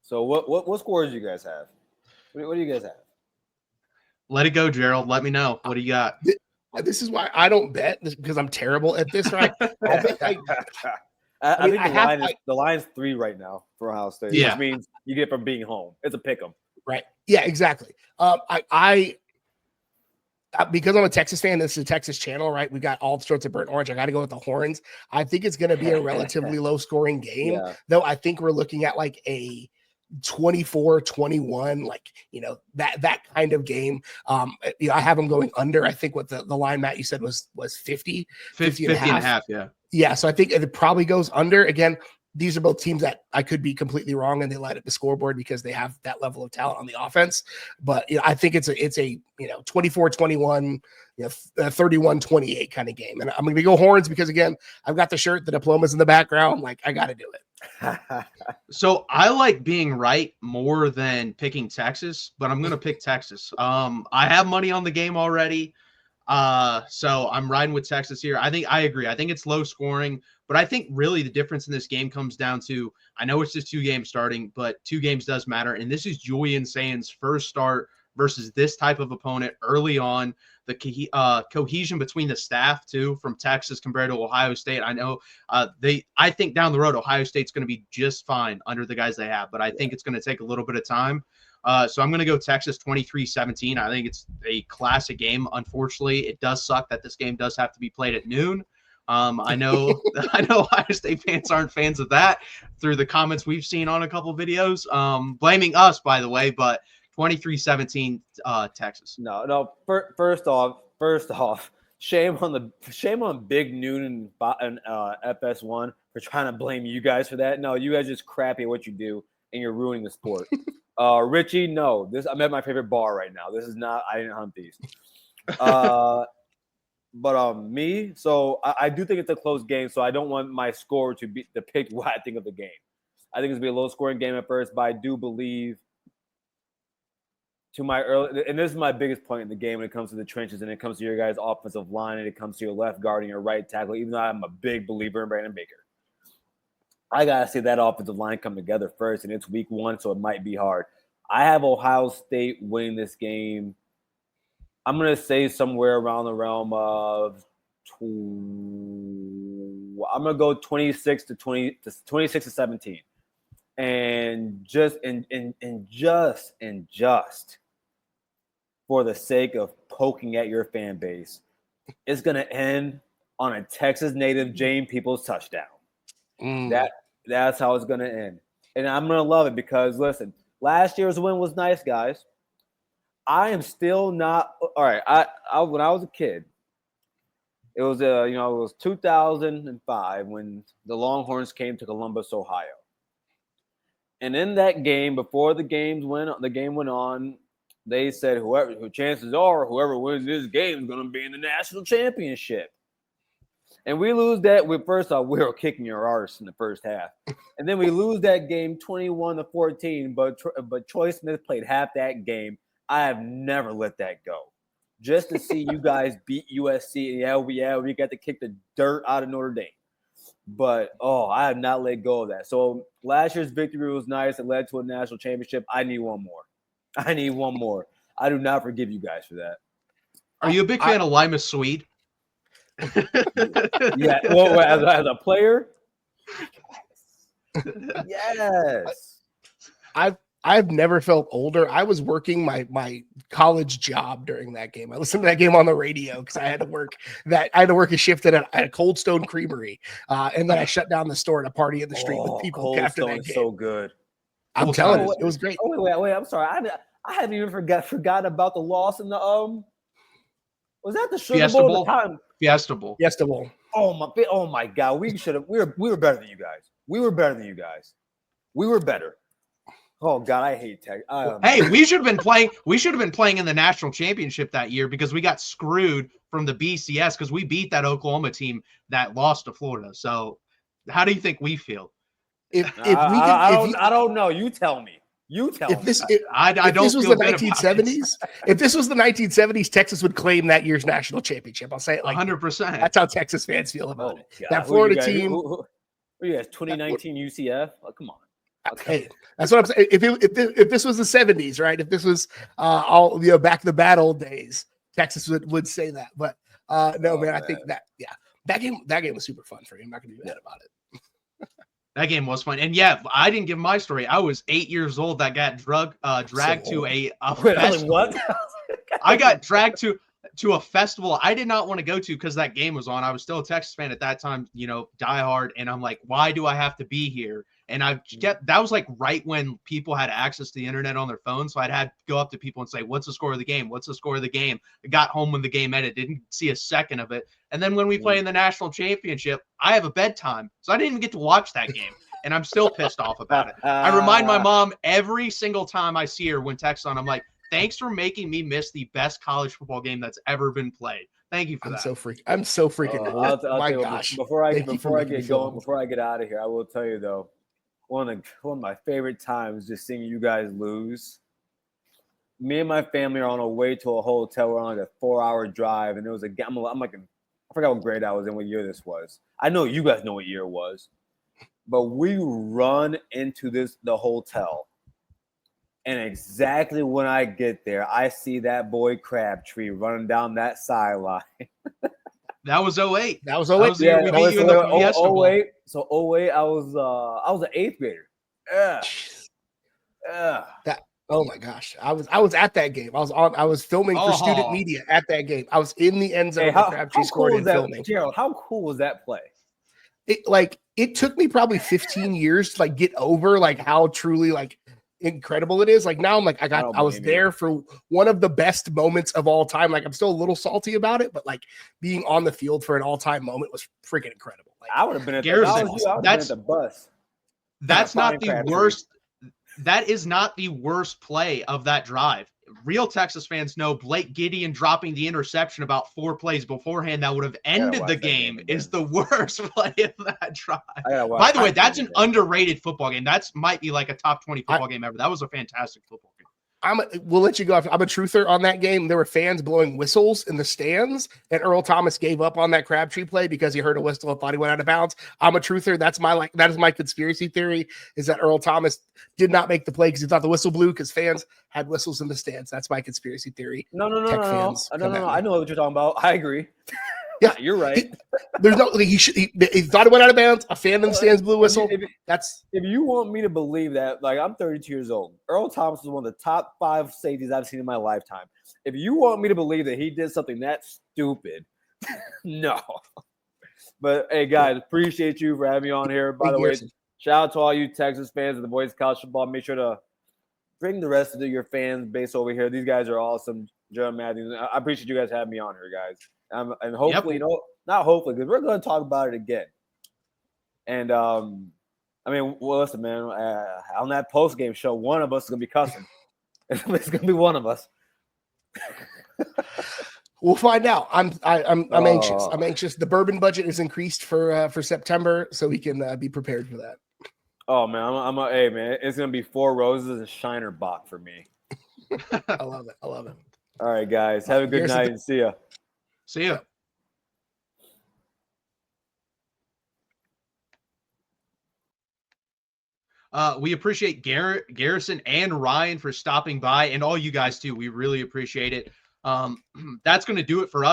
So what scores do you guys have? What do you guys have? Let it go, Gerald. Let me know. What do you got? This is why I don't bet because I'm terrible at this, right? I think the line's 3 right now for Ohio State, which means you get from being home. It's a pick 'em. Right. Yeah, exactly. Because I'm a Texas fan, this is a Texas channel, right? We got all sorts of burnt orange. I got to go with the Horns. I think it's going to be a relatively low scoring game, though. I think we're looking at like a 24-21, like, that kind of game. I have them going under. I think what the line, Matt, you said was 50 and a half. Yeah. Yeah. So I think it probably goes under. Again, these are both teams that I could be completely wrong and they light up the scoreboard because they have that level of talent on the offense. But I think it's a 24-21, 31-28 kind of game. And I'm going to go Horns because, again, I've got the shirt, the diplomas in the background. Like, I got to do it. So I like being right more than picking Texas, but I'm going to pick Texas. I have money on the game already. So I'm riding with Texas here. I agree. I think it's low scoring, but I think really the difference in this game comes down to, I know it's just 2 games starting, but 2 games does matter. And this is Julian Sands' first start versus this type of opponent early on. The cohesion between the staff too from Texas compared to Ohio State. I know I think down the road, Ohio State's going to be just fine under the guys they have, but I think it's going to take a little bit of time. So I'm going to go Texas 23-17. I think it's a classic game. Unfortunately, it does suck that this game does have to be played at noon. I know Ohio State fans aren't fans of that through the comments we've seen on a couple videos, blaming us, by the way, but 23-17 Texas. No. First off, shame on Big Noon and FS1 for trying to blame you guys for that. No, you guys just crappy at what you do and you're ruining the sport. Richie, no. I'm at my favorite bar right now. This is not. I didn't hunt these. But me. So I do think it's a close game. So I don't want my score to depict what I think of the game. I think it's gonna be a low scoring game at first, but I do believe. And this is my biggest point in the game when it comes to the trenches and it comes to your guys' offensive line and it comes to your left guard and your right tackle, even though I'm a big believer in Brandon Baker. I got to see that offensive line come together first, and it's week 1, so it might be hard. I have Ohio State winning this game. I'm going to say somewhere around the realm of I'm going to go 26-17. And just for the sake of poking at your fan base, it's going to end on a Texas native Jane Peoples touchdown. That's how it's going to end. And I'm going to love it because, listen, last year's win was nice, guys. I am still not – all right, when I was a kid, it was it was 2005 when the Longhorns came to Columbus, Ohio. And in that game, before the game went on, they said chances are whoever wins this game is going to be in the national championship. And we lose that. First off, we were kicking your arse in the first half. And then we lose that game 21-14, but Troy Smith played half that game. I have never let that go. Just to see you guys beat USC. We got to kick the dirt out of Notre Dame. But, I have not let go of that. So last year's victory was nice. It led to a national championship. I need one more. I do not forgive you guys for that. Are you a big fan of Lima Swede? Yeah. Well, as a player? Yes. I've never felt older. I was working my college job during that game. I listened to that game on the radio because I had to work a shift at a Cold Stone Creamery, and then I shut down the store at a party in the street with people Cold after Stone that game. So good. I'm telling you, it was great. Wait! I'm sorry. I hadn't even forgotten about the loss in the Was that the Sugar Bowl? Fiesta Bowl. Fiesta Bowl. Oh my God! We were better than you guys. We were better than you guys. We were better. Oh God, I hate tech. Hey, we should have been playing. We should have been playing in the national championship that year because we got screwed from the BCS because we beat that Oklahoma team that lost to Florida. So, how do you think we feel? I don't know. You tell me. If this was the 1970s, Texas would claim that year's national championship. I'll say it like 100%. That's how Texas fans feel about it. God. That Florida team. Who you guys? 2019 UCF. Oh, come on. Hey, that's what I'm saying. If this was the 70s, right? If this was all back in the bad old days, Texas would say that. But no, man, I think that game was super fun for you. I'm not gonna be mad about it. That game was fun. And yeah, I didn't give my story. I was 8 years old that got dragged to a festival. What? I got dragged to a festival I did not want to go to because that game was on. I was still a Texas fan at that time, diehard. And I'm like, why do I have to be here? And that was like right when people had access to the internet on their phones. So I'd had to go up to people and say, what's the score of the game? What's the score of the game? I got home when the game ended, didn't see a second of it. And then when we play in the national championship, I have a bedtime. So I didn't even get to watch that game. And I'm still pissed off about it. I remind my mom every single time I see her when text on, I'm like, thanks for making me miss the best college football game that's ever been played. Thank you for that. I'm so freaking. My gosh. Before I get out of here, I will tell you though, one of my favorite times just seeing you guys lose. Me and my family are on our way to a hotel. We're on like a 4-hour drive, and there was a game. I'm like, I forgot what grade I was in, what year this was. I know you guys know what year it was, but we run into the hotel, and exactly when I get there, I see that boy Crabtree running down that sideline. That was 08. That was 08. Yeah, we beat you in the Fiesta Bowl. 08. So 08, I was an 8th grader. Yeah. Oh my gosh. I was at that game. I was filming for student media at that game. I was in the end zone. How cool was that, Gerald? How cool was that play? It took me probably 15 years to get over how truly incredible it is. Now I'm I was there for one of the best moments of all time. I'm still a little salty about it, but being on the field for an all-time moment was freaking incredible. I would have been at the bus. That's not the worst. That is not the worst play of that drive. Real Texas fans know Blake Gideon dropping the interception about 4 plays beforehand that would have ended the game is the worst play of that drive. By the way, that's an underrated football game. That might be a top 20 football game ever. That was a fantastic football game. We'll let you go. I'm a truther on that game. There were fans blowing whistles in the stands, and Earl Thomas gave up on that Crabtree play because he heard a whistle and thought he went out of bounds. I'm a truther. That is my conspiracy theory, is that Earl Thomas did not make the play because he thought the whistle blew because fans had whistles in the stands. That's my conspiracy theory. No. I know what you're talking about. I agree. Yeah, you're right. There's no he thought it went out of bounds. A fan in the stands blew a whistle. If you want me to believe that, I'm 32 years old. Earl Thomas is one of the top 5 safeties I've seen in my lifetime. If you want me to believe that he did something that stupid, no. But hey, guys, appreciate you for having me on here. By the way, shout out to all you Texas fans of the boys college football. Make sure to bring the rest of your fan base over here. These guys are awesome. Joe Matthews. I appreciate you guys having me on here, guys. And hopefully, not hopefully, because we're going to talk about it again. And listen, man, on that post game show, one of us is going to be cussing. It's going to be one of us. We'll find out. I'm anxious. I'm anxious. The bourbon budget is increased for September, so we can be prepared for that. Oh man, hey man, it's going to be 4 Roses and Shiner Bock for me. I love it. All right, guys, have a good night and see ya. See ya. We appreciate Garrison and Ryan for stopping by, and all you guys too. We really appreciate it. That's going to do it for us.